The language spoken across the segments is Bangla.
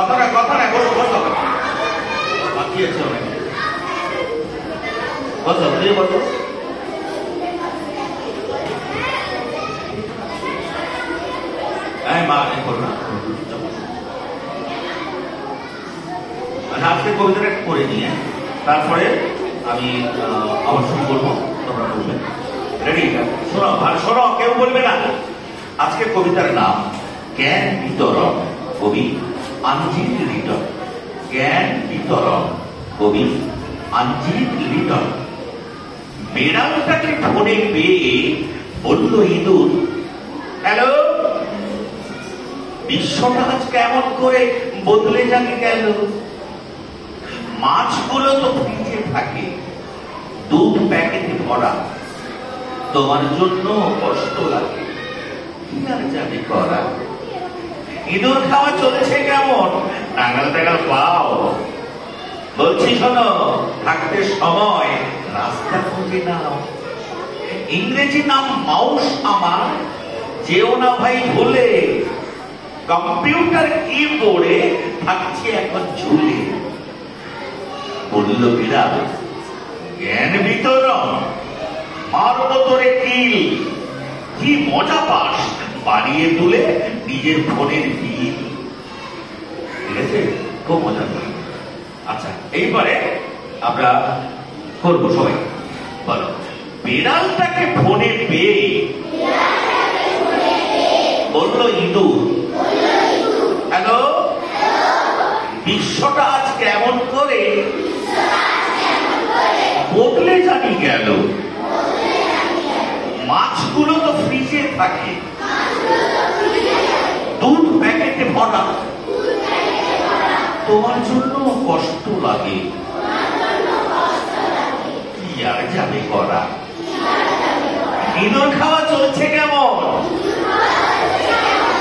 কথা না বসো বসো বাকি আছে অনেক বসো তুই বসো মা করো না আজকে কবিতাটা একটু পড়ে নিয়ে তারপরে আমি আবার শুরু করবো তোমরা বলবে রেডি শোনো আর শোনো কেউ বলবে না আজকের কবিতার নাম জ্ঞান বিতরণ কবি আঞ্জিত লিটন জ্ঞান বিতরণ কবি আঞ্জিত লিটন বেড়ালটাকে ফোনে পেয়ে বলল ইঁদুর হ্যালো বিশ্বটা আজ কেমন করে বদলে যাকে গেল মাছগুলো তো ফ্রিজে থাকে দুধ প্যাকেটে ভরা তোমার জন্য কষ্ট লাগে কি আর যাবে করা ইঁদুর খাওয়া চলছে কেমন টাঙ্গাল টাঙ্গাল পাও বলছি শোনো থাকতে সময় রাস্তা খুঁজে নাও ইংরেজি নাম মাউস আমার যেও না ভাই ভুলে কম্পিউটার কিবোর্ডে থাকছে এখন ঝুলে বলল বিড়াল জ্ঞান বিতরণ মারব তোরে কিল কি মজা পাস বাড়িয়ে তুলে নিজের ফোনের বিল ঠিক আছে খুব মজা পাই আচ্ছা এইবারে আমরা করবো সবাই বলো বিড়ালটাকে ফোনে পেয়ে বললো ইঁদুর হ্যালো বিশ্বটা আজ কেমন করে বদলে জানি গেল মাছগুলো তো ফ্রিজে থাকে দুধ প্যাকেটে ভরা তোমার জন্য কষ্ট লাগে কি আর যাবে করা ইঁদুর খাওয়া চলছে কেমন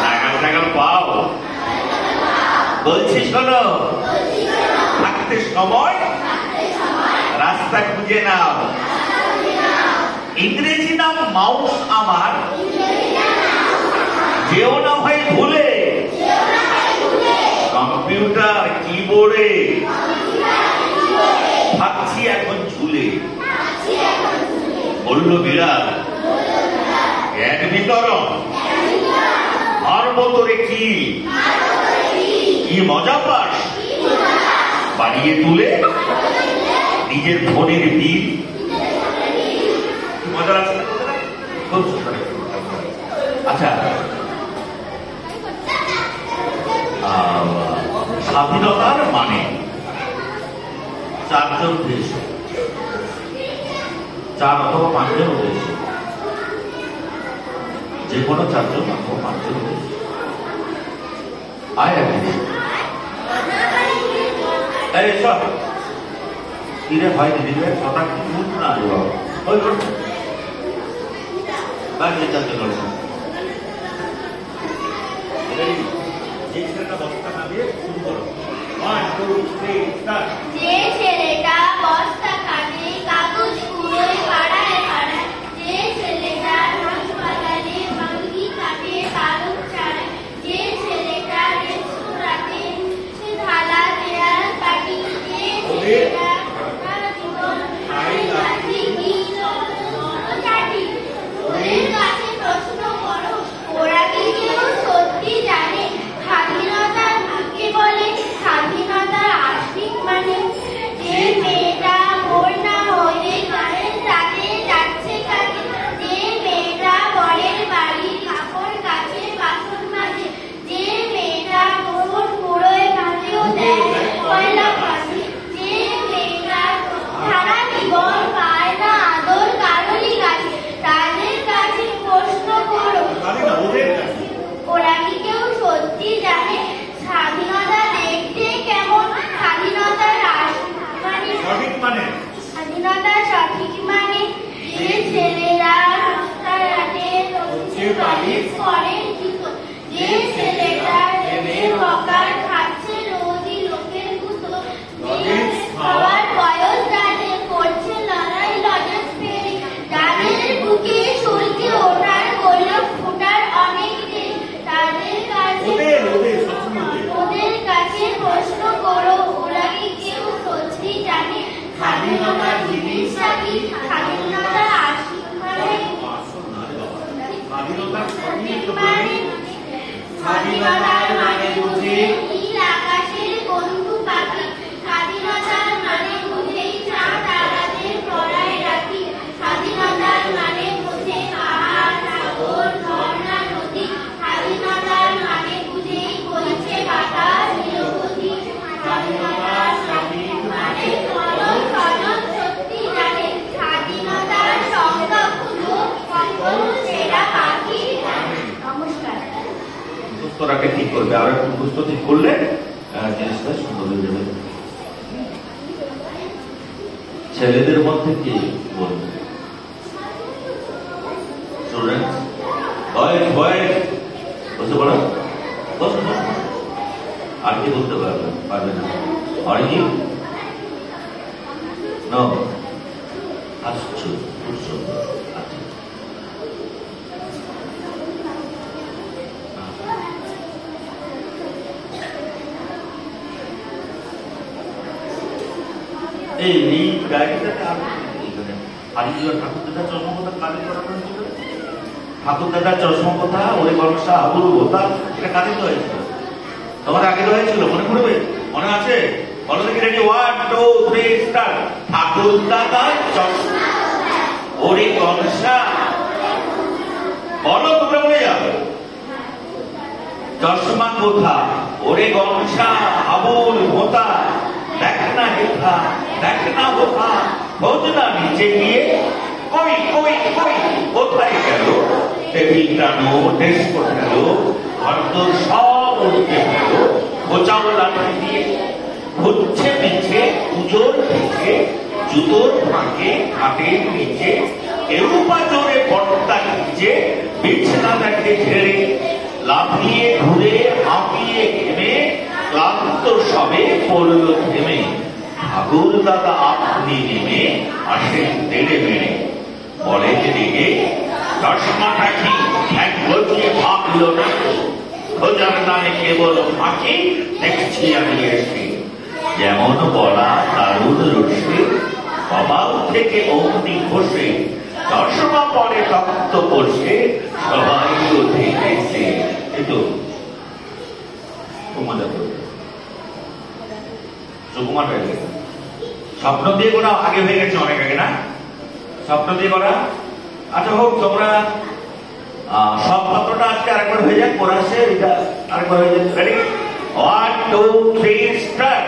নাগাল নাগাল পাও বলছি শোনো থাকতে সময় রাস্তা খুঁজে নাও ইংরেজি নাম মাউস আমার যেও না ভাই ভুলে কম্পিউটার কিবোর্ডে থাকছি এখন ঝুলে বলল বিড়াল জ্ঞান বিতরণ মারব তোরে কি মজা পাস বাড়িয়ে তুলে নিজের ফোনের বিল মজা আছে খুব সুন্দর আচ্ছা স্বাধীনতার মানে চারজন দেশ চার অথবা পাঁচজন দেশ যে কোনো চারজন অথবা পাঁচজন দেশ আয় আগে এই সব কিরে ভাই দিদিরে কথা কি মুখ না ওই বাকি চারজন লড়ছে যে ছেলেটা বস্তা খাবে শুরু করো 1 2 3 স্টার্ট যে ছেলেটা বস্তা খাবে কাগজ কুড়োয় পাড়ায় পাড়ায় যে ছেলেটা হাসপাতালে ভাঙ্গি খাবে পালক ছাড়ায় যে ছেলেটা রেস্তোরাঁতে ঢালা দেয়াল পাটি যে ছেলেটা সারা জীবন খাই লাঠি কি চাটি ওদের কাছে প্রশ্ন করো ওরা কি কেউ সত্যি জানে স্বাধীনতা কাকে বলে স্বাধীনতার আশিক মানে যে মেয়েটা ভোর না হয়ে গাড়ির তাকে যাচ্ছে কাজে যে মেয়েটা বরের বাড়ি কাপড় কাচে বাসন মাজে যে মেয়েটা ভোর পুরোয় ভাতেও দেয় কয়লা পাশে যে মেয়েটা সারা জীবন পায় না আদর কারোরই কাছে তাদের কাছে প্রশ্ন করো ওরা কি কেউ সত্যি জানে স্বাধীনতা দেখতে কেমন স্বাধীনতার সঠিক মানে স্বাধীনতার সঠিক মানে যে ছেলেরা রাস্তাঘাটে পালিশ করে যে ছেলেটা হকার খাচ্ছে রোজই লোকের গুঁতো যে খাওয়ার বয়স যাদের করছে লড়াই লজেস ফেরি যাদের বুকে সরকে ওঠার গোলক ফুটার অনেক দেশ তাদের কাছে স্বাধীনতার মানে বুঝে নীল আকাশের বন্ধু পাখি, স্বাধীনতার মানে বুঝে চাঁদ তারাদের পরায় রাখি, স্বাধীনতার মানে বুঝে পাহাড় সাগর ঝর্ণা নদী, স্বাধীনতার মানে বুঝেই বইছে বাতাস নিরবধি, স্বাধীনতার মানে চলন চলন সত্যি জানে, স্বাধীনতার সংখ্যাগুলো সেরা পাখি। নমস্কার। মুখস্থটাকে ঠিক করবে, আর একটু মুখস্থ ঠিক করলে জিনিসটা সুন্দর হয়ে যাবে। ছেলেদের মধ্যে কি বলবে? স্টুডেন্টস, বয়েজ বয়েজ বলতে পারো, বসো বসো। আর কি বলতে পারবে না? আর কি নো আসছো বুঝছো? আচ্ছা এই ডায়েরিটাতে ঠাকুর দাদার চশমা কথা কাজে করা হয়েছিল। ঠাকুর দাদার চশমা কথা, ওরে গণসা আবুল ভোতা, এটা কাজে তো হয়েছিল, তোমার আগে তো হয়েছিল, মনে পড়বে? মনে আছে? বলো দেখি, রেডি, 1 2 3 স্টার্ট। ঠাকুর দাদার চশমা ওরে গণসা, বলো তোমরা বলে যাও। চশমা কোথা ওরে গণসা আবুল ভোতা, দেখ না হেথা দেখ না হোথা, খোঁজ না নিচে গিয়ে, কই কই কই কোথায় গেল? টেবিল টানো ডেস করে গেল, ঘরদোর সব উঠতে গেল, গোচাও লাঠি দিয়ে হচ্ছে পিছে পুজোর পিছে, জুতোর ফাঁকে খাটের নিচে, কেউ বা জোরে পর্দা নিচে, বিছানাটাকে ঝেড়ে লাফিয়ে ঘুরে হাঁপিয়ে ঘেমে, ক্লান্ত সবে পড়ল থেমে, ঠাকুর দাদা আপনি নেমে আসেন তেড়ে মেড়ে, বলে রেগে চশমাটা কি এক বলছে ভাবল না, খোঁজার নামে কেবল ফাঁকি দেখছি আমি এসে, যেমন বলা দারুণ রসে, কপাল থেকে অগ্নি ঘষে, চশমা পরে তপ্ত করছে, সবাই ওঠে এসে। কিন্তু মজা করবে সুকুমার হয়ে গেছে। স্বপ্ন দিয়ে করা আগে হয়ে গেছে, অনেক আগে না? স্বপ্ন দিয়ে করা। আচ্ছা হোক, তোমরা সব পাত্রটা আজকে আরেকবার হয়ে যাক, পড়াচ্ছে এটা আরেকবার হয়ে যাচ্ছে। Ready, 1 2 3 start.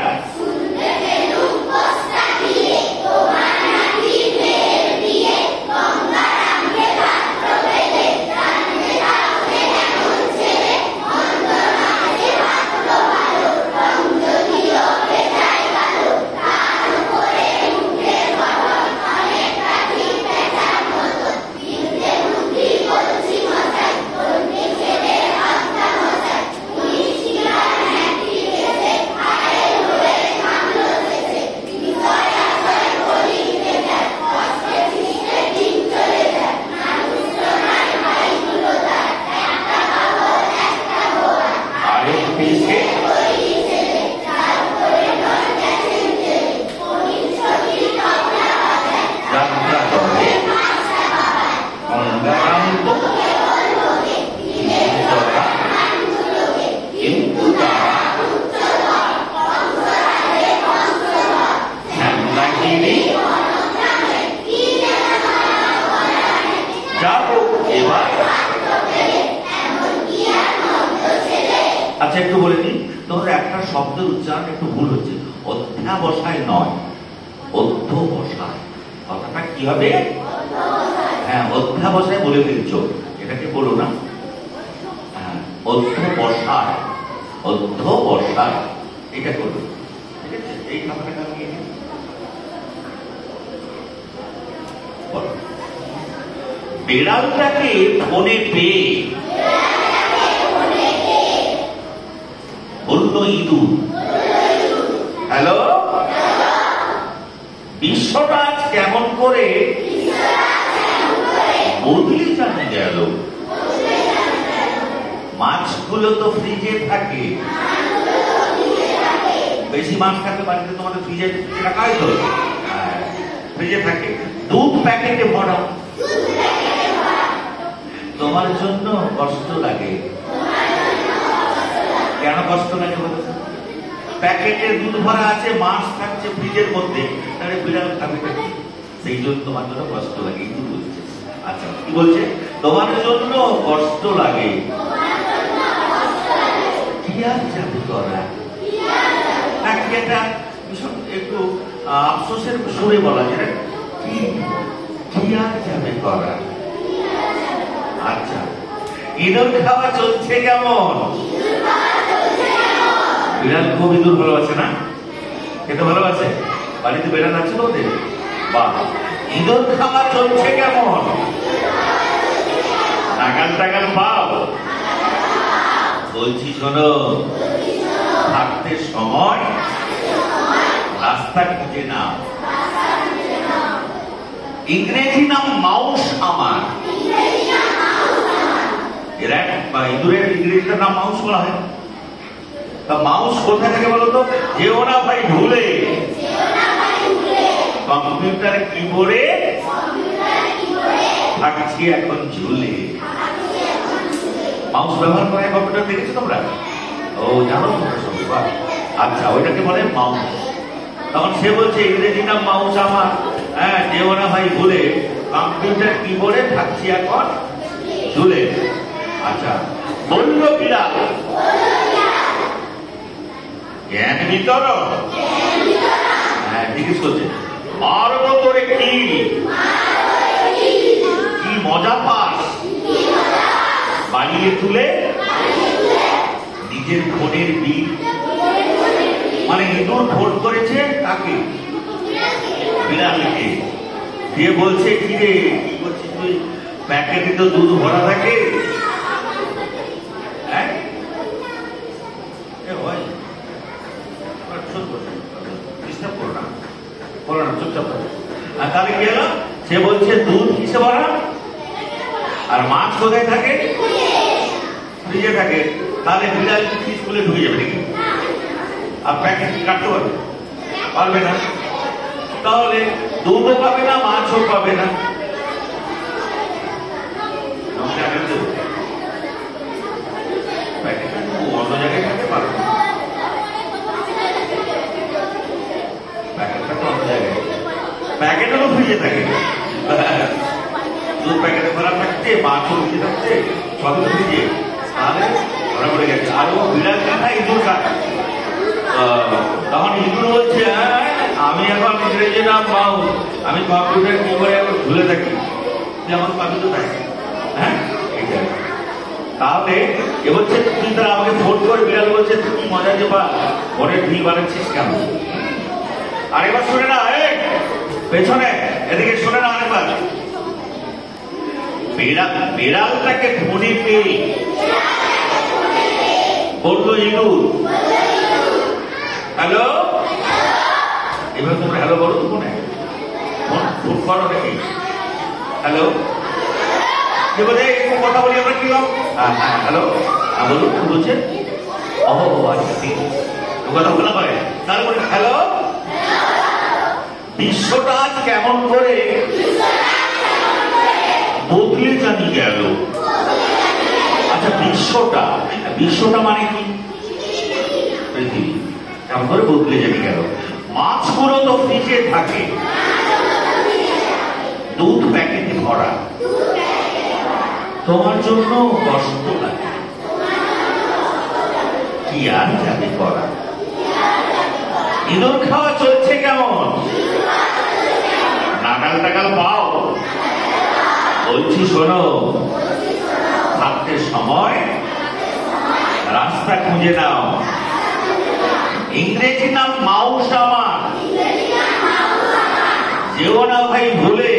আচ্ছা একটু বলে দিই, তোমার একটা শব্দের উচ্চারণ একটু ভুল হচ্ছে, অধ্যাবসায় নয়, অধ্যবসায়। কথাটা কি হবে? হ্যাঁ, অধ্যাবসায় বলে ফেলছো, এটাকে বলো না। হ্যাঁ, অধ্যবসায়, অধ্যবসায়, এটা করবে। ঠিক আছে, এই কথাটা কামিয়ে নিন। বিড়ালটাকে ফোনে পেয়ে বলল ইঁদুর, হ্যালো, বিশ্বটা আজ কেমন করে বদলে জানা গেল। মাছগুলো তো ফ্রিজে থাকে, বেশি মাছ থাকলে বাড়িতে তোমাদের ফ্রিজে রাখা হয় তো, ফ্রিজে থাকে। দুধ প্যাকেটে ভরা, তোমার জন্য কষ্ট লাগে, কেন কষ্ট লাগে বলো? প্যাকেটে দুধ ভরা আছে, মাছ থাকছে ফ্রিজের মধ্যে, তাহলে বিড়াল খাবে নাকি? সেই জন্য তোমার জন্য কষ্ট লাগে, কি বলছে? আচ্ছা, কি বলছে? তোমার জন্য কষ্ট লাগে, কি আর যাবে করা? নাকি এটা ভীষণ একটু আফসোসের সুরে বলা যায়, কি কি আর যাবে করা? আচ্ছা, ইঁদুর খাওয়া চলছে কেমন? বিড়াল খুব ইঁদুর ভালোবাসে না? খেতে ভালোবাসে? বাড়িতে বিড়াল আছে তো ওদের? বাহ, ইঁদুর খাওয়া চলছে কেমন? নাগাল টাগাল পাও? বলছি শোনো, থাকতে সময় রাস্তা খুঁজে নাও। ইংরেজি নাম মাউস আমার। এরা ইঁদুরের ইংরেজিটার নাম মাউস বলা হয়। তা মাউস কোথায় থেকে বলতো? যেও না ভাই ভুলে কম্পিউটার কিবোর্ডে থাকছি এখন ঝুলে। মাউস ব্যবহার করে কম্পিউটার দেখেছো তোমরা? ও, জানো তোমরা সব? আচ্ছা, ওইটাকে বলে মাউস। তখন সে বলছে ইংরেজি নাম মাউস আমার, হ্যাঁ, যেও না ভাই ভুলে কম্পিউটার কিবোর্ডে থাকছি এখন ঝুলে। আচ্ছা, বললো বিড়াল, জ্ঞান বিতরণ। হ্যাঁ, জিজ্ঞেস করছে, মারবো তোরে কি, কি মজা পাস, বানিয়ে তুলে নিজের ফোনের বিল। মানে ইঁদুর ফোন করেছে তাকে, বিড়ালকে, দিয়ে বলছে, কি রে, কি করছিস তুই? প্যাকেটে তো দুধ ভরা থাকে। হ্যাঁ, ডিস্টার্ব করো না, চুপচাপ। তাহলে কি হলো? সে বলছে দুধ কিসে ভরা, আর মাছ কোথায় থাকে? ফ্রিজে থাকে। তাহলে বিড়াল ফ্রিজ খুলে ঢুকে যাবে নাকি? আর প্যাকেট কাটতে পারবে? পারবে না। তাহলে দুধও পাবে না, মাছও পাবে না। অন্য জায়গায় থাকতে পারবে, প্যাকেটটা তো অন্য জায়গায়। প্যাকেটও তো ফ্রিজে থাকে, দুধ প্যাকেটে ভরা থাকছে, মাছও ফ্রিজে থাকছে, সবই ফ্রিজে। তাহলে ধরা পড়ে গেছে। আর ও বিড়াল খায়, ইঁদুর খায়। তখন ইঁদুর বলছে, আমি এখন ইংরেজি নাম মাউস, আমি কম্পিউটার কিবোর্ডে এখন ভুলে থাকি, যেমন কম্পিউটার থাকে। হ্যাঁ, তাহলে এ বলছে, তুই তারা আমাকে ফোন করে, বিড়াল বলছে, তুমি মজা যে বা ঘরের ঢিল বানাচ্ছিস কেন? আরেকবার শুনে না, পেছনে এদিকে শুনে না আরেকবার। বিড়ালটাকে ফোনে পেয়ে বললো ইঁদুর, হ্যালো। এবার তোমরা হ্যালো বলো তো, ফোনে ফোন করো নাকি? হ্যালো, কি বলে? একটু কথা বলি আমরা, কি হ্যালো, বলুন, কি বলছেন? ও আচ্ছা, ঠিক কথা বলা পারে। তারপরে হ্যালো, বিশ্বটা আজ কেমন করে বদলে জানি গেল। আচ্ছা, বিশ্বটা মানে কি? পৃথিবী কেমন করে বদলে জানি গেল। মাছগুলো তো ফ্রিজে থাকে, দুধ প্যাকেটে ভরা, তোমার জন্য কষ্ট লাগে, কি আর যাবে করা? ইঁদুর খাওয়া চলছে কেমন? নাগাল টাগাল পাও? বলছি শোনো, থাকতে সময় রাস্তা খুঁজে নাও। ইংরেজি নাম মাউস আমার, যেও না ভাই ভুলে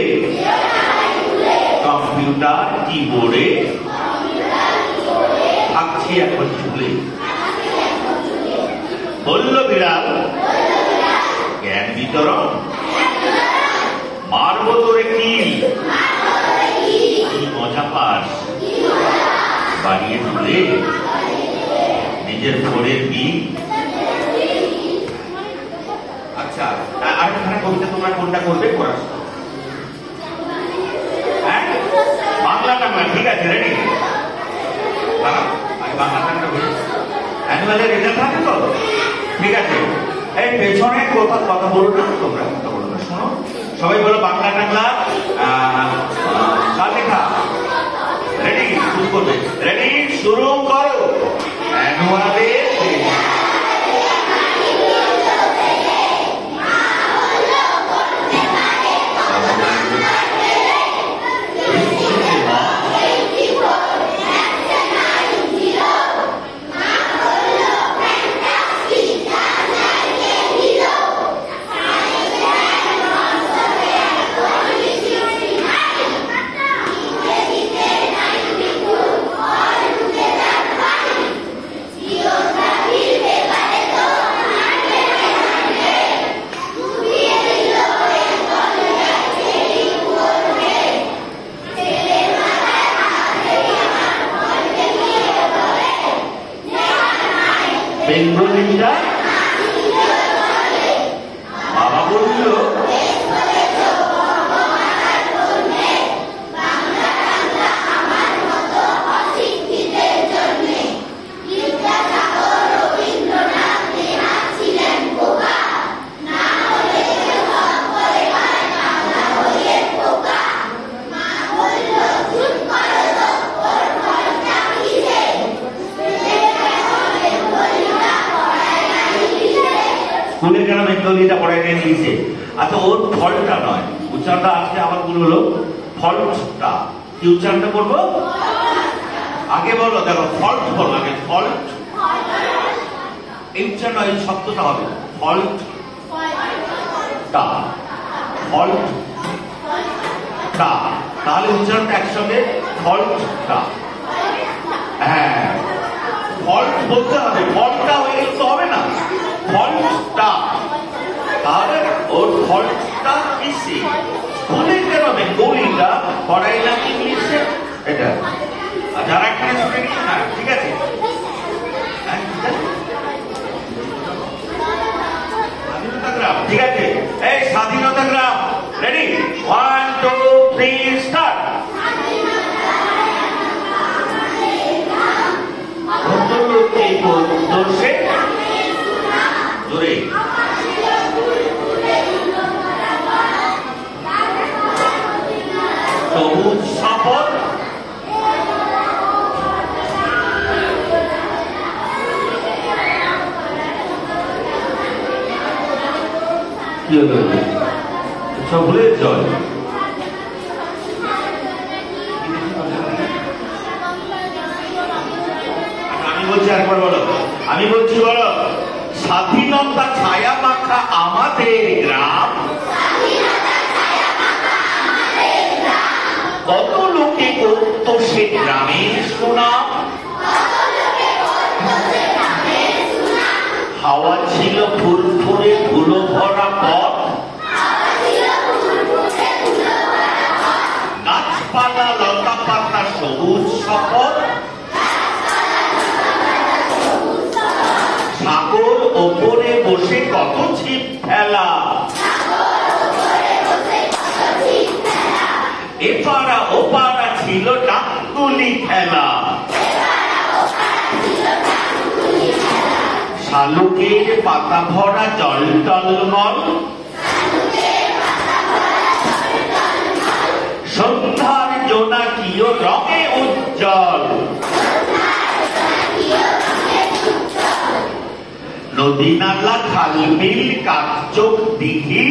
কম্পিউটার কিবোর্ডে থাকছি এখন ঝুলে। বলল বিড়াল, জ্ঞান বিতরণ। মারবো তোরে কি, কি মজা পাস, বাড়িয়ে তুলে নিজের ফোনের বিল। আচ্ছা, আরেকখানা কবিতা তোমরা কোনটা করবে? হ্যাঁ, বাংলা টাংলা, ঠিক আছে, রেডি? বাংলা টাংলা বলি। অ্যানুয়ালের রেজাল্ট থাকে তো? ঠিক আছে, এই পেছনে কথা বলো না, তোমরা কথা বলো না, শোনো সবাই বলো বাংলা টাংলা কার লেখা? রেডি? শুরু করবে। রেডি, শুরু করো। অ্যানুয়ালের বেঙ্গলিটা বাবা বলল স্কুলে কেন বেঙ্গলিটা পড়াই নিয়েছে? আচ্ছা, ওর ফলটা নয়, উচ্চারণটা আজকে আমার ভুল হলো। ফল্টটা কি উচ্চারণটা করবো? আগে বলো, দেখো ফল্ট বলো আগে, ফল্ট। এই উচ্চারণ এই শব্দটা হবে ফল্ট টা, ফল্ট টা, তাহলে উচ্চারণটা একসঙ্গে ফল্ট টা। হ্যাঁ, ফল্ট বলতে হবে, ফল্টটা হয়ে গেলে তো হবে না, ফল্টটা। তাহলে ওর ফল্টটা কিসে? স্কুলে কেন বেঙ্গলিটা পড়াইলাম ইংলিশে? এটা যারা এখানে শুনে নিচ্ছে না, ঠিক আছে? স্বাধীনতা গ্রাম, ঠিক আছে? এই স্বাধীনতা গ্রাম, রেডি? 1 2 3 স্টার্ট। জোরে সবুজ শপথ কি হলো? সকলের জয়। আমি বলছি আরেকবার বলো, আমি বলছি বলো। স্বাধীনতা ছায়া মাখা আমাদের গ্রাম, কত লোকে করত সে গ্রামের সুনাম। হাওয়া ছিল ফুরফুরে ধুলো ভরা পথ, গাছপালা লতা পাতা সবুজ শপথ। সাগর ওপরে বসে কত ছিপ ফেলা, এপাড়া ওপাড়া ছিল ডাকগুলি খেলা। শালুকের পাতা ভরা জল টলমল, সন্ধ্যার জোনাকিও রঙে উজ্জ্বল। নদী নালা খাল বিল কাকচোখ দিঘি,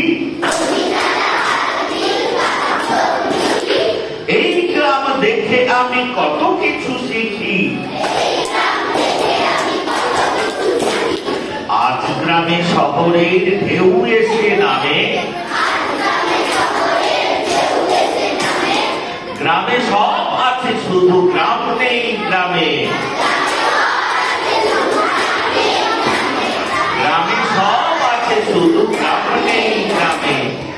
এই গ্রাম দেখে আমি কত কিছু শিখি। আজ গ্রামে শহরের ঢেউ এসে নামে, গ্রামে সব আছে শুধু গ্রাম নেই গ্রামে। গ্রামে সব আছে শুধু গ্রাম নেই গ্রামে,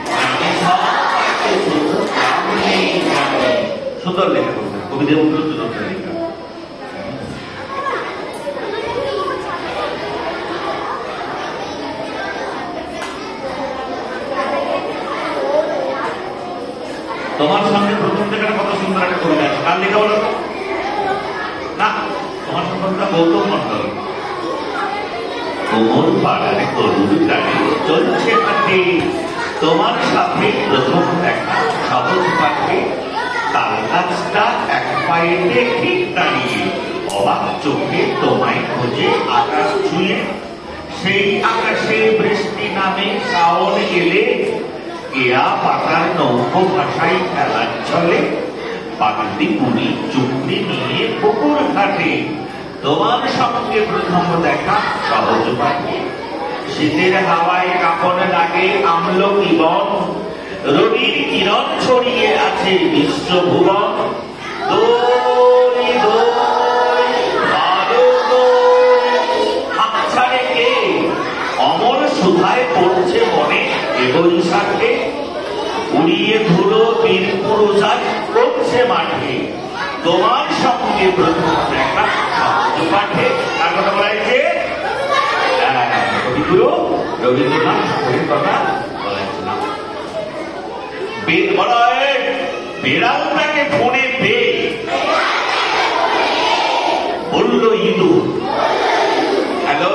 গ্রামে সব আছে শুধু গ্রাম নেই গ্রামে। সুন্দর লেখা করছে কবিদের উন্নত লেখা। তোমার সামনে প্রথম থেকে কত সুন্দর একটা কবিতা আছে, কার লেখা বলো তো? না, তোমার সম্পর্কটা গৌতম মন্ডল। কোমর পাড়ার গরুর গাড়ি চলছে মাঠে, তোমার সাথে প্রথম দেখা সহজ পাঠে। তাল গাছটা এক পায়েতে ঠিক দাঁড়িয়ে, অবাক চোখে তোমায় খোঁজে আকাশ ছুঁয়ে। সেই আকাশে বৃষ্টি নামে শ্রাবণ এলে, কেয়া পাতার নৌকো ভাষায় খেলার চলে। পাগলি বুড়ি চুক্তি নিয়ে পুকুর ঘাটে, তোমার সঙ্গে প্রথম দেখা সহজ পাঠে। শীতের হাওয়ায় কাঁপন লাগে আমলকি বন, রবির কিরণ ছড়িয়ে আছে বিশ্বভুবন। দোল দোল আলো দোল, হাত ছাড়ে কে অমর সুধায় পড়ছে মনে এ বৈশাখে। উড়িয়ে ধুলো বীর পুরুষার করছে মাঠে, তোমার সঙ্গে প্রথম দেখা সহজ পাঠে। তার কথা বলা হয়েছে কবিগুরু রবীন্দ্রনাথ ঠাকুরের কথা বলা হয়েছে। বেড়ালটাকে ফোনে পেয়ে বললো ইঁদুর, হ্যালো,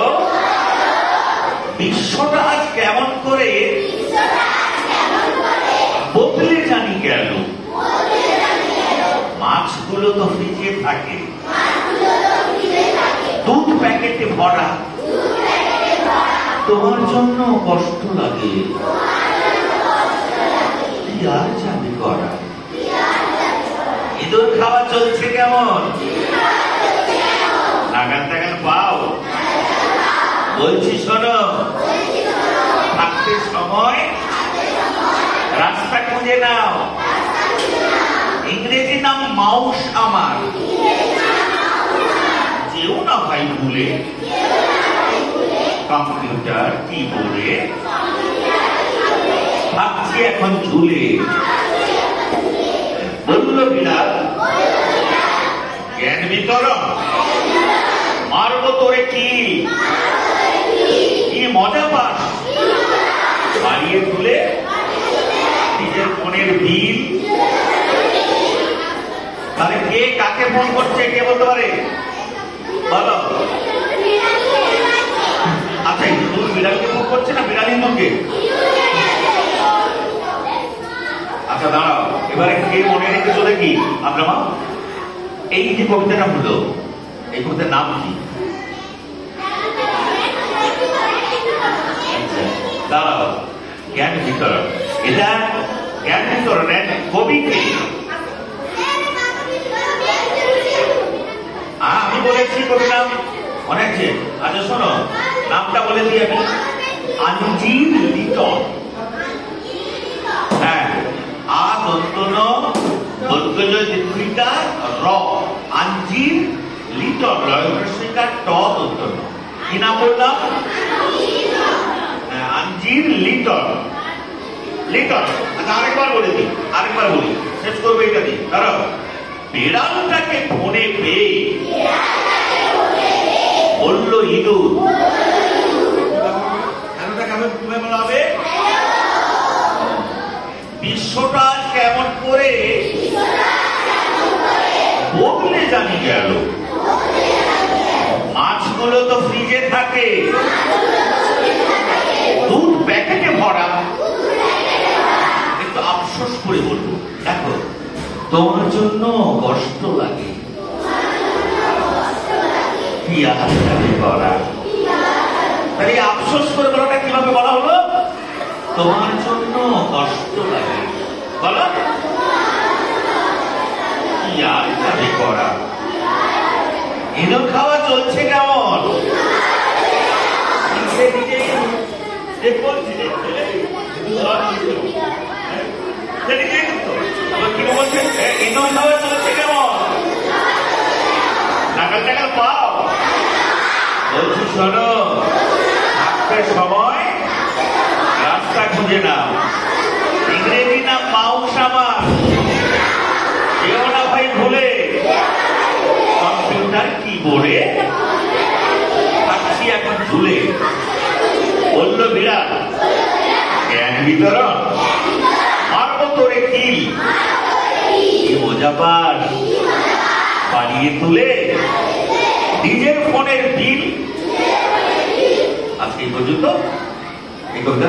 বিশ্বটা আজ কেমন করে বদলে জানি গেল। মাছগুলো তো ফ্রিজে থাকে, দুধ প্যাকেটে ভরা, তোমার জন্য কষ্ট লাগে, কি আর যাবে করা। ইঁদুর খাওয়া চলছে কেমন, নাগাল টাগাল পাও? বলছি শোনো, থাকতে সময় রাস্তা খুঁজে নাও। ইংরেজি নাম মাউস আমার, যেও না ভাই ভুলে। কম্পিউটার কিবোর্ডে ভাবছি এখন ঝুলে। বলল বিড়াল, জ্ঞান বিতরণ মারব তোরে কি, কি মজা পাস বাড়িয়ে তুলে নিজের ফোনের বিল। তাহলে কে কাকে ফোন করছে কে বলতে পারে, বলো? আচ্ছা, ইঁদুর বিড়ালকে ফোন করছে না বিড়াল ইঁদুরকে? আচ্ছা দাঁড়াও, এবারে কে মনে রেখেছো দেখি আপনারা। এই যে কবিতাটা হলো, এই কবিতার নাম কি? দাঁড়াও, জ্ঞান বিতরণ। এটা জ্ঞান বিতরণের কবিকে আমি বলেছি কবি নাম অনেক। আচ্ছা শোনো, নামটা বলে দিই আমি, আঞ্জির লিটন। হ্যাঁ, আঞ্জির লিটন, কি নাম বললাম? আঞ্জির লিটন, লিটন। আচ্ছা আরেকবার বলে দিই, আরেকবার বলি, শেষ করবো এটা দিই। ধরো, বিড়ালটাকে ফোনে পেয়ে বলল ইঁদুর, বলা হবে বিশ্বটা কেমন করে বদলে জানি গেল। মাছগুলো তো ফ্রিজে থাকে, দুধ প্যাকেটে ভরা। একটু আফসোস করে বলবো, দেখো তোমার জন্য কষ্ট লাগে, কি আর যাবে করা। তাহলে আফসোস করে বলাটা কিভাবে বলা হলো? তোমার জন্য কষ্ট লাগে, বলো, কি আর যাবে করা। ইঁদুর খাওয়া চলছে কেমন? ইঁদুর খাওয়া চলছে কেমন, নাগাল টাগাল পাও? বলছি শোনো, থাকতে সময় রাস্তা খুঁজে নাও। ইংরেজি নাম মাউস আমার, যেও না ভাই ভুলে। কম্পিউটার কিবোর্ডে থাকছি এখন ঝুলে। বলল বিড়াল, জ্ঞান বিতরণ মারব তোরে কি, কি মজা পাস বাড়িয়ে তুলে নিজের ফোনের বিল। কবিতাটা